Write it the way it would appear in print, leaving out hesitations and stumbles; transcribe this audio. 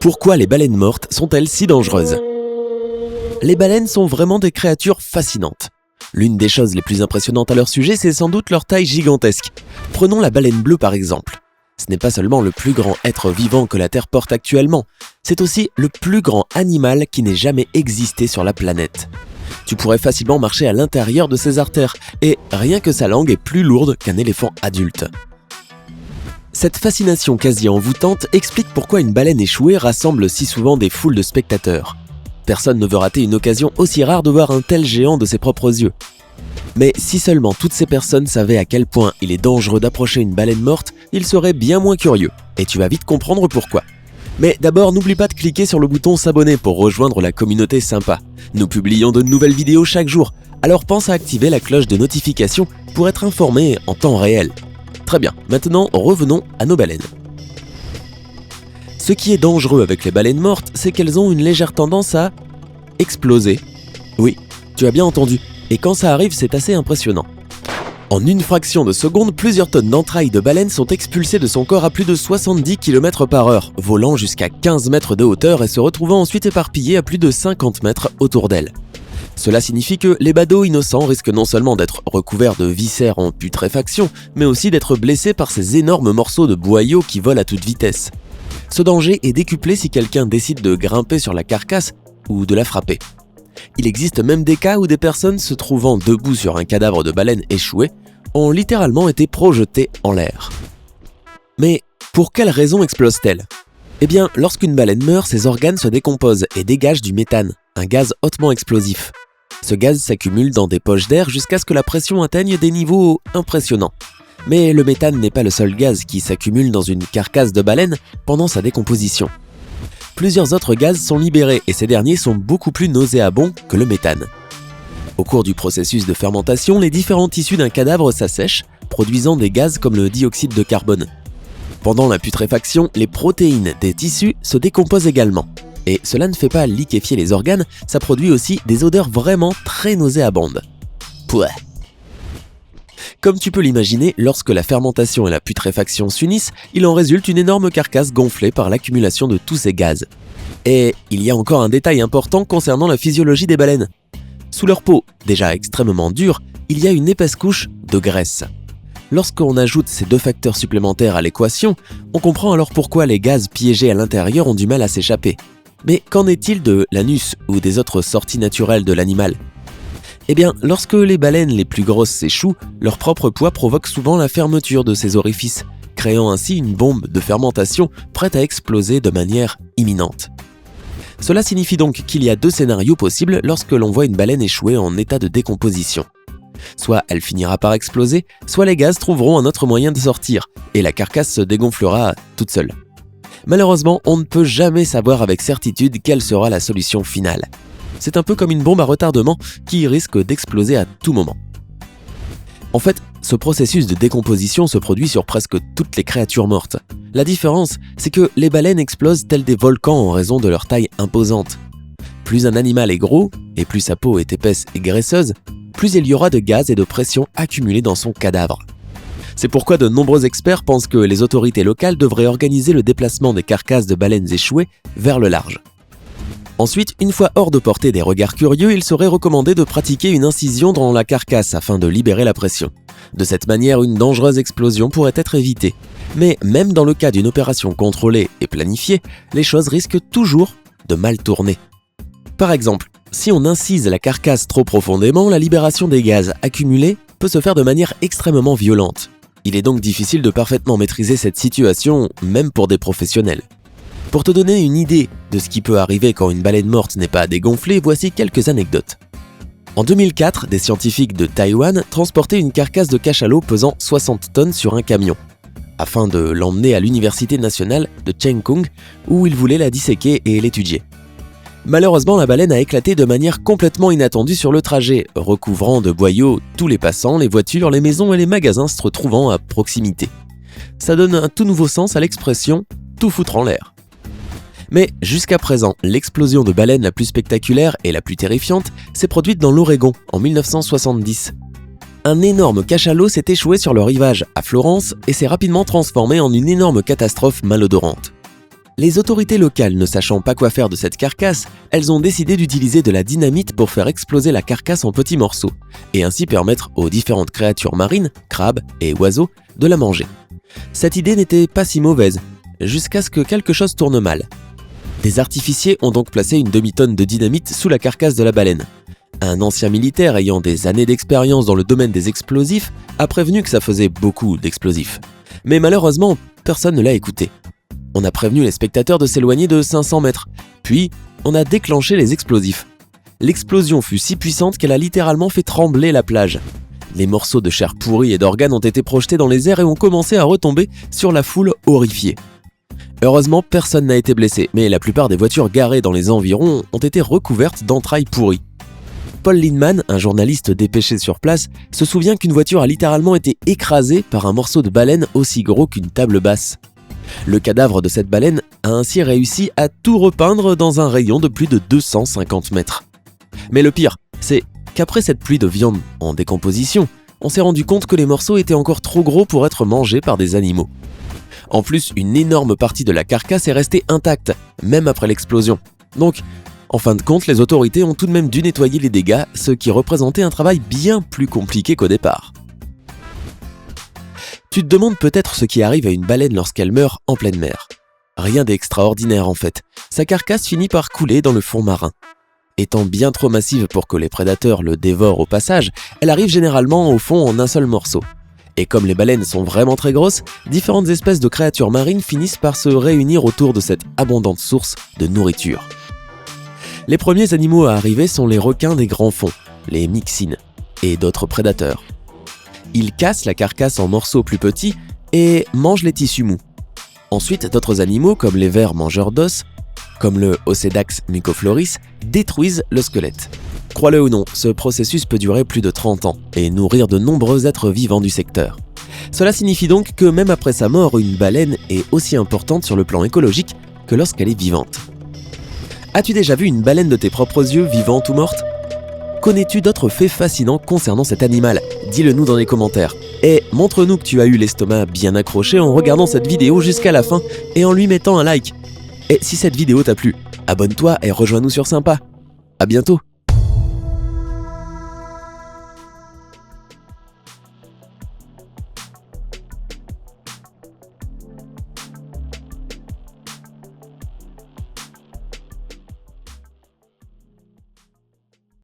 Pourquoi les baleines mortes sont-elles si dangereuses? Les baleines sont vraiment des créatures fascinantes. L'une des choses les plus impressionnantes à leur sujet, c'est sans doute leur taille gigantesque. Prenons la baleine bleue par exemple. Ce n'est pas seulement le plus grand être vivant que la Terre porte actuellement, c'est aussi le plus grand animal qui n'ait jamais existé sur la planète. Tu pourrais facilement marcher à l'intérieur de ses artères, et rien que sa langue est plus lourde qu'un éléphant adulte. Cette fascination quasi envoûtante explique pourquoi une baleine échouée rassemble si souvent des foules de spectateurs. Personne ne veut rater une occasion aussi rare de voir un tel géant de ses propres yeux. Mais si seulement toutes ces personnes savaient à quel point il est dangereux d'approcher une baleine morte, ils seraient bien moins curieux, et tu vas vite comprendre pourquoi. Mais d'abord, n'oublie pas de cliquer sur le bouton s'abonner pour rejoindre la communauté sympa. Nous publions de nouvelles vidéos chaque jour, alors pense à activer la cloche de notification pour être informé en temps réel. Très bien, maintenant revenons à nos baleines. Ce qui est dangereux avec les baleines mortes, c'est qu'elles ont une légère tendance à exploser. Oui, tu as bien entendu, et quand ça arrive, c'est assez impressionnant. En une fraction de seconde, plusieurs tonnes d'entrailles de baleine sont expulsées de son corps à plus de 70 km/h, volant jusqu'à 15 mètres de hauteur et se retrouvant ensuite éparpillées à plus de 50 mètres autour d'elle. Cela signifie que les badauds innocents risquent non seulement d'être recouverts de viscères en putréfaction, mais aussi d'être blessés par ces énormes morceaux de boyaux qui volent à toute vitesse. Ce danger est décuplé si quelqu'un décide de grimper sur la carcasse ou de la frapper. Il existe même des cas où des personnes se trouvant debout sur un cadavre de baleine échoué ont littéralement été projetées en l'air. Mais pour quelles raisons explose-t-elle? Eh bien, lorsqu'une baleine meurt, ses organes se décomposent et dégagent du méthane, un gaz hautement explosif. Ce gaz s'accumule dans des poches d'air jusqu'à ce que la pression atteigne des niveaux impressionnants. Mais le méthane n'est pas le seul gaz qui s'accumule dans une carcasse de baleine pendant sa décomposition. Plusieurs autres gaz sont libérés et ces derniers sont beaucoup plus nauséabonds que le méthane. Au cours du processus de fermentation, les différents tissus d'un cadavre s'assèchent, produisant des gaz comme le dioxyde de carbone. Pendant la putréfaction, les protéines des tissus se décomposent également. Et cela ne fait pas liquéfier les organes, ça produit aussi des odeurs vraiment très nauséabondes. Pouah. Comme tu peux l'imaginer, lorsque la fermentation et la putréfaction s'unissent, il en résulte une énorme carcasse gonflée par l'accumulation de tous ces gaz. Et il y a encore un détail important concernant la physiologie des baleines. Sous leur peau, déjà extrêmement dure, il y a une épaisse couche de graisse. Lorsqu'on ajoute ces deux facteurs supplémentaires à l'équation, on comprend alors pourquoi les gaz piégés à l'intérieur ont du mal à s'échapper. Mais qu'en est-il de l'anus ou des autres sorties naturelles de l'animal ? Eh bien, lorsque les baleines les plus grosses s'échouent, leur propre poids provoque souvent la fermeture de ces orifices, créant ainsi une bombe de fermentation prête à exploser de manière imminente. Cela signifie donc qu'il y a deux scénarios possibles lorsque l'on voit une baleine échouer en état de décomposition. Soit elle finira par exploser, soit les gaz trouveront un autre moyen de sortir, et la carcasse se dégonflera toute seule. Malheureusement, on ne peut jamais savoir avec certitude quelle sera la solution finale. C'est un peu comme une bombe à retardement qui risque d'exploser à tout moment. En fait, ce processus de décomposition se produit sur presque toutes les créatures mortes. La différence, c'est que les baleines explosent tels des volcans en raison de leur taille imposante. Plus un animal est gros, et plus sa peau est épaisse et graisseuse, plus il y aura de gaz et de pression accumulés dans son cadavre. C'est pourquoi de nombreux experts pensent que les autorités locales devraient organiser le déplacement des carcasses de baleines échouées vers le large. Ensuite, une fois hors de portée des regards curieux, il serait recommandé de pratiquer une incision dans la carcasse afin de libérer la pression. De cette manière, une dangereuse explosion pourrait être évitée. Mais même dans le cas d'une opération contrôlée et planifiée, les choses risquent toujours de mal tourner. Par exemple, si on incise la carcasse trop profondément, la libération des gaz accumulés peut se faire de manière extrêmement violente. Il est donc difficile de parfaitement maîtriser cette situation, même pour des professionnels. Pour te donner une idée de ce qui peut arriver quand une baleine morte n'est pas dégonflée, voici quelques anecdotes. En 2004, des scientifiques de Taïwan transportaient une carcasse de cachalot pesant 60 tonnes sur un camion, afin de l'emmener à l'université nationale de Chengkung, où ils voulaient la disséquer et l'étudier. Malheureusement, la baleine a éclaté de manière complètement inattendue sur le trajet, recouvrant de boyaux tous les passants, les voitures, les maisons et les magasins se retrouvant à proximité. Ça donne un tout nouveau sens à l'expression « tout foutre en l'air ». Mais jusqu'à présent, l'explosion de baleine la plus spectaculaire et la plus terrifiante s'est produite dans l'Oregon en 1970. Un énorme cachalot s'est échoué sur le rivage à Florence et s'est rapidement transformé en une énorme catastrophe malodorante. Les autorités locales ne sachant pas quoi faire de cette carcasse, elles ont décidé d'utiliser de la dynamite pour faire exploser la carcasse en petits morceaux, et ainsi permettre aux différentes créatures marines, crabes et oiseaux, de la manger. Cette idée n'était pas si mauvaise, jusqu'à ce que quelque chose tourne mal. Des artificiers ont donc placé une demi-tonne de dynamite sous la carcasse de la baleine. Un ancien militaire ayant des années d'expérience dans le domaine des explosifs a prévenu que ça faisait beaucoup d'explosifs. Mais malheureusement, personne ne l'a écouté. On a prévenu les spectateurs de s'éloigner de 500 mètres, puis on a déclenché les explosifs. L'explosion fut si puissante qu'elle a littéralement fait trembler la plage. Les morceaux de chair pourrie et d'organes ont été projetés dans les airs et ont commencé à retomber sur la foule horrifiée. Heureusement, personne n'a été blessé, mais la plupart des voitures garées dans les environs ont été recouvertes d'entrailles pourries. Paul Lindemann, un journaliste dépêché sur place, se souvient qu'une voiture a littéralement été écrasée par un morceau de baleine aussi gros qu'une table basse. Le cadavre de cette baleine a ainsi réussi à tout repeindre dans un rayon de plus de 250 mètres. Mais le pire, c'est qu'après cette pluie de viande en décomposition, on s'est rendu compte que les morceaux étaient encore trop gros pour être mangés par des animaux. En plus, une énorme partie de la carcasse est restée intacte, même après l'explosion. Donc, en fin de compte, les autorités ont tout de même dû nettoyer les dégâts, ce qui représentait un travail bien plus compliqué qu'au départ. Tu te demandes peut-être ce qui arrive à une baleine lorsqu'elle meurt en pleine mer. Rien d'extraordinaire en fait. Sa carcasse finit par couler dans le fond marin. Étant bien trop massive pour que les prédateurs le dévorent au passage, elle arrive généralement au fond en un seul morceau. Et comme les baleines sont vraiment très grosses, différentes espèces de créatures marines finissent par se réunir autour de cette abondante source de nourriture. Les premiers animaux à arriver sont les requins des grands fonds, les myxines, et d'autres prédateurs. Ils cassent la carcasse en morceaux plus petits et mangent les tissus mous. Ensuite, d'autres animaux comme les vers mangeurs d'os, comme le Ocedax mucofloris, détruisent le squelette. Crois-le ou non, ce processus peut durer plus de 30 ans et nourrir de nombreux êtres vivants du secteur. Cela signifie donc que même après sa mort, une baleine est aussi importante sur le plan écologique que lorsqu'elle est vivante. As-tu déjà vu une baleine de tes propres yeux, vivante ou morte ? Connais-tu d'autres faits fascinants concernant cet animal ? Dis-le nous dans les commentaires. Et montre-nous que tu as eu l'estomac bien accroché en regardant cette vidéo jusqu'à la fin et en lui mettant un like. Et si cette vidéo t'a plu, abonne-toi et rejoins-nous sur Sympa. À bientôt.